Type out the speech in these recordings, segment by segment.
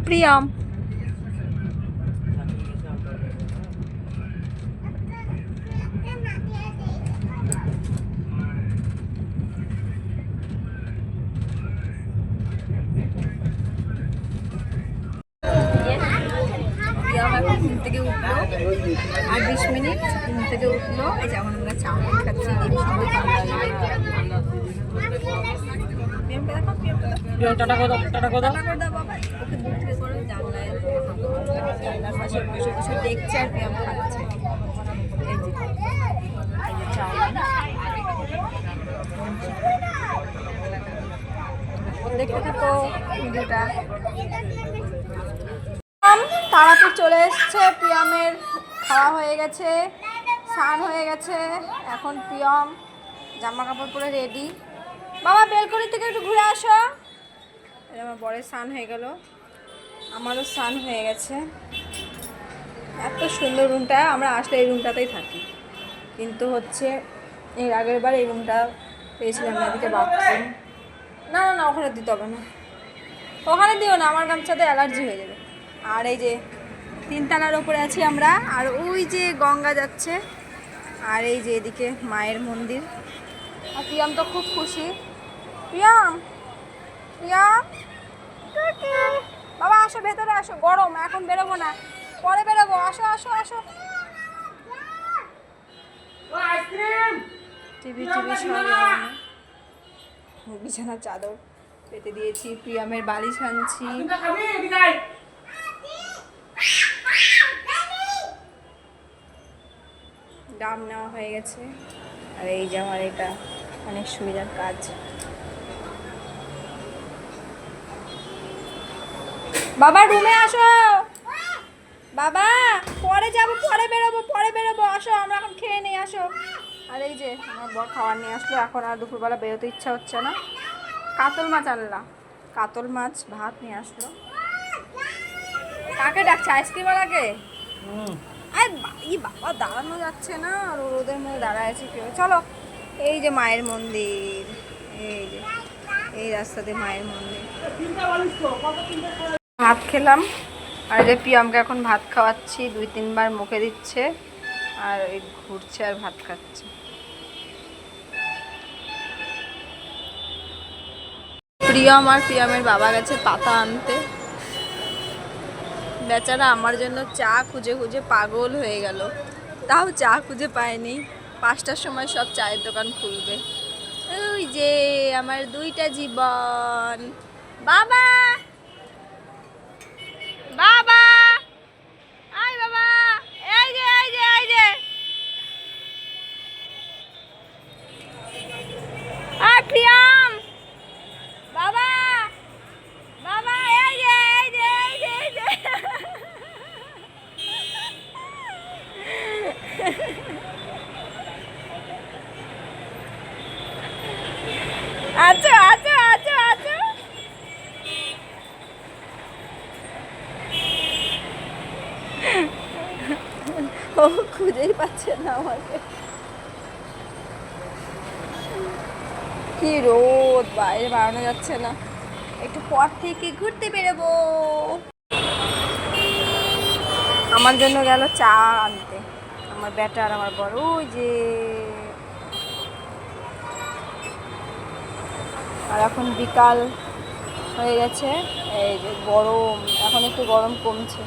প্রিয়ম এখন ঘুম থেকে উঠলো আর 20 মিনিট ঘুম থেকে উঠলো। এই যেমন আমরা চাউমিন খাচ্ছি দেখছে আর প্রিয়ম খাচ্ছে। দেখতে থাকো ভিডিওটা। তারাপীঠ চলে এসছে, প্রিয়মের খাওয়া হয়ে গেছে, স্নান হয়ে গেছে। এখন প্রিয়ম জামা কাপড় পরে রেডি। বাবা বেলকনি থেকে একটু ঘুরে আসো। আমার বরের স্নান হয়ে গেল, আমারও স্নান হয়ে গেছে। এত সুন্দর রুমটা, আমরা আসলে এই রুমটাতেই থাকি, কিন্তু হচ্ছে এর আগের বার এই রুমটা পেয়েছিলাম না। এদিকে বাথরুম, না না না ওখানে দিতে হবে না, ওখানে দিও না, আমার গামছাতে অ্যালার্জি হয়ে যাবে। আর এই যে 3 তলার ওপরে আছি আমরা, আর ওই যে গঙ্গা যাচ্ছে, আর এই যে এদিকে মায়ের মন্দির। আর প্রিয়ম তো খুব খুশি। প্রিয়ম প্রিয়ম বাবা আসো ভেতরে আসো, গরম, এখন বেরোবো না, পরে বেরোবো, আসো আসো আসো। টিভি টিভি সব বিছানার চাদর পেতে দিয়েছি, প্রিয়মের বালিশ আনছি। দাম নেওয়া হয়ে গেছে। আর এই যে আমার এটা অনেক সুবিধার কাজ। বাবা রুমে আসো, বাবা পরে যাবো, পরে বেরোবো, আসো আমরা এখন খেয়ে নিই, আসো। আর এই যে আমার বর খাবার নিয়ে আসলো, এখন আর দুপুরবেলা বেরোতে ইচ্ছা হচ্ছে না। কাতল মাছ আনলাম, কাতল মাছ ভাত নিয়ে আসলো। কাকে ডাকছে, আইসক্রিমওয়ালাকে? বাবা দাঁড়ানো যাচ্ছে না, আর রোদের মধ্যে দাঁড়ায় আছে কেউ। চলো, এই যে মায়ের মন্দির, এই যে এই রাস্তাতে মায়ের মন্দির। ভাত খেলাম, আর যে প্রিয়মকে এখন ভাত খাওয়াচ্ছি, 2-3 বার মুখে দিচ্ছে, আর এই ঘুরছে আর ভাত খাচ্ছে। প্রিয়ম আর প্রিয়মের বাবা গেছে পাতা আনতে। বেচারা আমার জন্য চা খুঁজে খুঁজে পাগল হয়ে গেল, তাও চা খুঁজে পায়নি। 5টার সময় সব চায়ের দোকান খুলবে। ওই যে আমার 2টা জীবন। বাবা বাবা আয় বাবা, এই যে এই যে এই যে আর প্রিয়ম বাবা বাবা, এই যে এই যে এই যে এই যে আচ্ছা আচ্ছা আচ্ছা আচ্ছা। ও খুঁজেই পাচ্ছে না আমাকে। কি রোদ, বাইরে বেড়ানো যাচ্ছে না, একটু পর থেকে ঘুরতে বেরোবো। আমার জন্য গেল চা আনতে আমার বেটা আর আমার বড়। ওই যে আর এখন বিকাল হয়ে গেছে, এই যে গরম, এখন একটু গরম কমছে।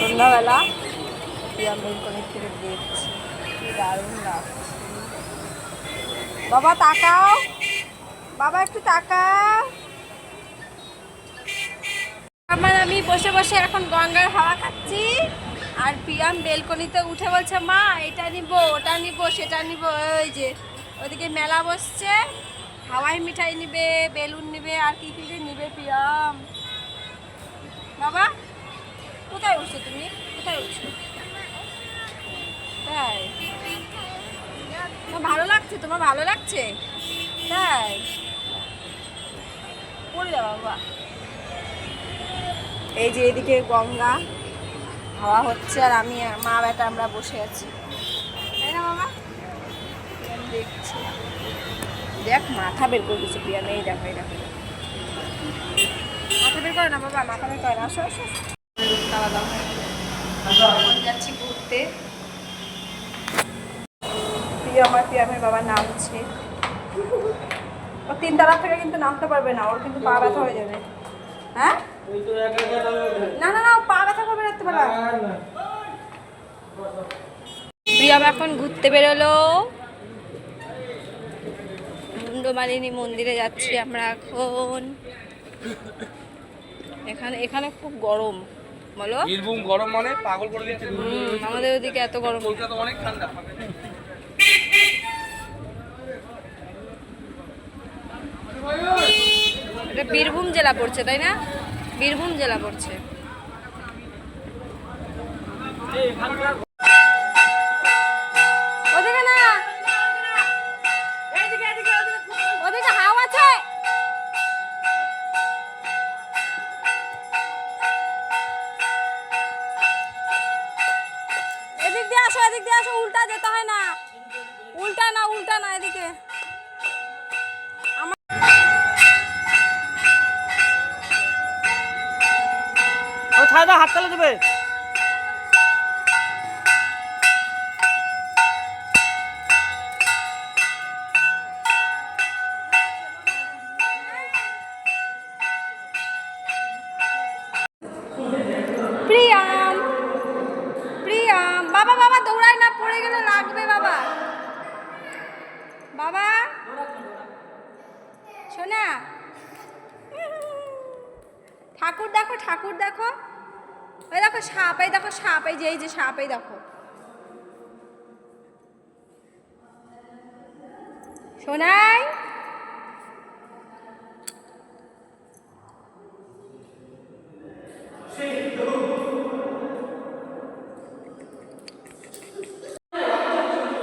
সন্ধ্যাবেলা বেলকনির থেকে দেখছি, কি দারুণ লাগছে। বাবা তাকাও, বাবা একটু তাকাও। আমার আমি বসে বসে এখন গঙ্গার হাওয়া খাচ্ছি, আর প্রিয়ম বেলকনিতে উঠে বলছে মা এটা নিব, ওটা নিব, সেটা নিব। ওই যে ওদিকে মেলা বসছে, হাওয়াই মিঠাই নিবে, বেলুন নিবে, আর কি কি নিবে প্রিয়ম। বাবা কোথায় উঠছো তুমি, কোথায় উঠছো? তাই তোমার ভালো লাগছে, তোমার ভালো লাগছে? তাই পড়ে যাও বাবা। এই যে এদিকে গঙ্গা, খাওয়া হচ্ছে আর আমি মা বেটা আমরা বসে আছি, তাই না বাবা? দেখছি, দেখ মাথা বের করে দিচ্ছে পিয়ানো, এই দেখো এই দেখো, মাথা বের করে না বাবা, মাথা বের করে না। আসো আসো, খাওয়া দাওয়া হয়ে গেছে, এখন যাচ্ছি ঘুরতে। আমার পিয়ামের বাবা নামছে, ও 3 তলা থেকে কিন্তু নামতে পারবে না, ওর কিন্তু পা ব্যথা হয়ে যাবে। হ্যাঁ না না না, ও পা ব্যথা করবে রাত্রেবেলা। প্রিয়াম এখন ঘুরতে বেরোলো, মুন্ডমালিনী মন্দিরে যাচ্ছি আমরা এখন। এখানে এখানে খুব গরম, বলো বীরভূম গরম মানে পাগল করে দিচ্ছে। আমাদের ওদিকে এত গরম, কলকাতা অনেক ঠান্ডা। এটা বীরভূম জেলা পড়ছে তাই না? বীরভূম জেলা পড়ছে। ওদিকে না, ওদিকে হাওয়া আছে। এদিক দিয়ে আসো, এদিক দিয়ে আসো, উল্টা যেতে হয় না, উল্টা না, উল্টা না, এদিকে। ও ছাদা হাত তালে দেবে। প্রিয়াম, প্রিয়াম, বাবা বাবা দৌড়ায় না, পড়ে গেলে লাগবে বাবা। বাবা শোনা, ঠাকুর দেখো, ঠাকুর দেখো, ওই দেখো সাপ, এই দেখো সাপ, এই যে এই যে সাপ, এই দেখো শোনাই।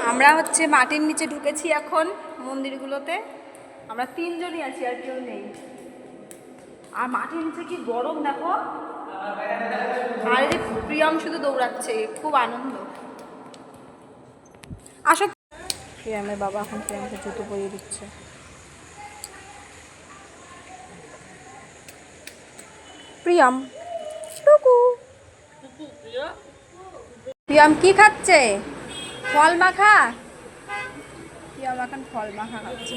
আমরা হচ্ছে মাটির নিচে ঢুকেছি এখন মন্দিরগুলোতে, আমরা 3 জনই আছি আর কেউ নেই। আর মাটির নিচে কি গরম দেখো, আর এই যে প্রিয়ম শুধু দৌড়াচ্ছে, খুব আনন্দ। আসো, প্রিয়ামের বাবা এখন প্রিয়ামকে জুতো পরিয়ে দিচ্ছে। প্রিয়াম টুকু, প্রিয়াম কি খাচ্ছে? ফল মাখা। প্রিয়াম এখন ফল মাখা খাচ্ছে।